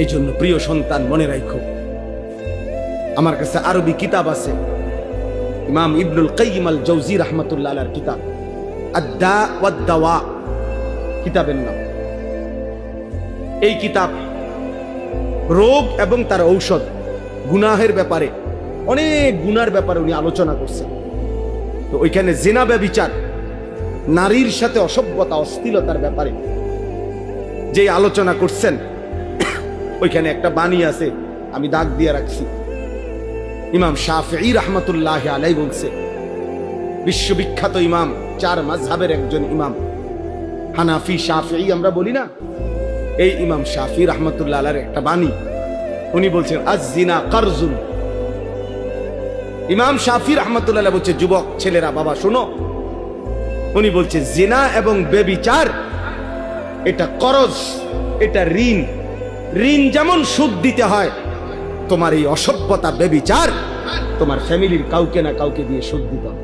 এই জন্য প্রিয় সন্তান মনে রাখো, আমার কাছে আরবি কিতাব আছে, ইমাম ইবনুল কাইয়িম আল জাওজি রাহমাতুল্লাহ আলাইহির কিতাব আদ-দা ওয়াদ-দাওয়া কিতাবের নাম। এই কিতাব রোগ এবং তার ঔষধ, গুনাহের ব্যাপারে, অনেক গুনার ব্যাপারে উনি আলোচনা করছেন। তো ওইখানে জিনা ব্যভিচার, নারীর সাথে অসভ্যতা অশ্লীলতার ব্যাপারে যে আলোচনা করছেন, ওইখানে একটা বাণী আছে, আমি দাগ দিয়ে রাখছি। ইমাম শাফিঈ রাহমাতুল্লাহ আলাইহি বলছে, বিশ্ববিখ্যাত ইমাম, 4 মাযহাবের একজন ইমাম, হানাফি শাফিঈ আমরা বলি না, এই ইমাম শাফিঈ রাহমাতুল্লাহ আলাইহির একটা বাণী, উনি বলছেন আয-জিনা কারজুন। ইমাম শাফিঈ রাহমাতুল্লাহ আলাইহি বলছে, যুবক ছেলেরা বাবা শোনো, উনি বলছে জিনা এবং ব্যভিচার এটা করজ, এটা ঋণ। ঋণ যেমন সুদ দিতে হয়, তোমার এই অসভ্যতা ব্যভিচার তোমার ফ্যামিলির কাউকে না কাউকে দিয়ে সুদ দিতে হবে।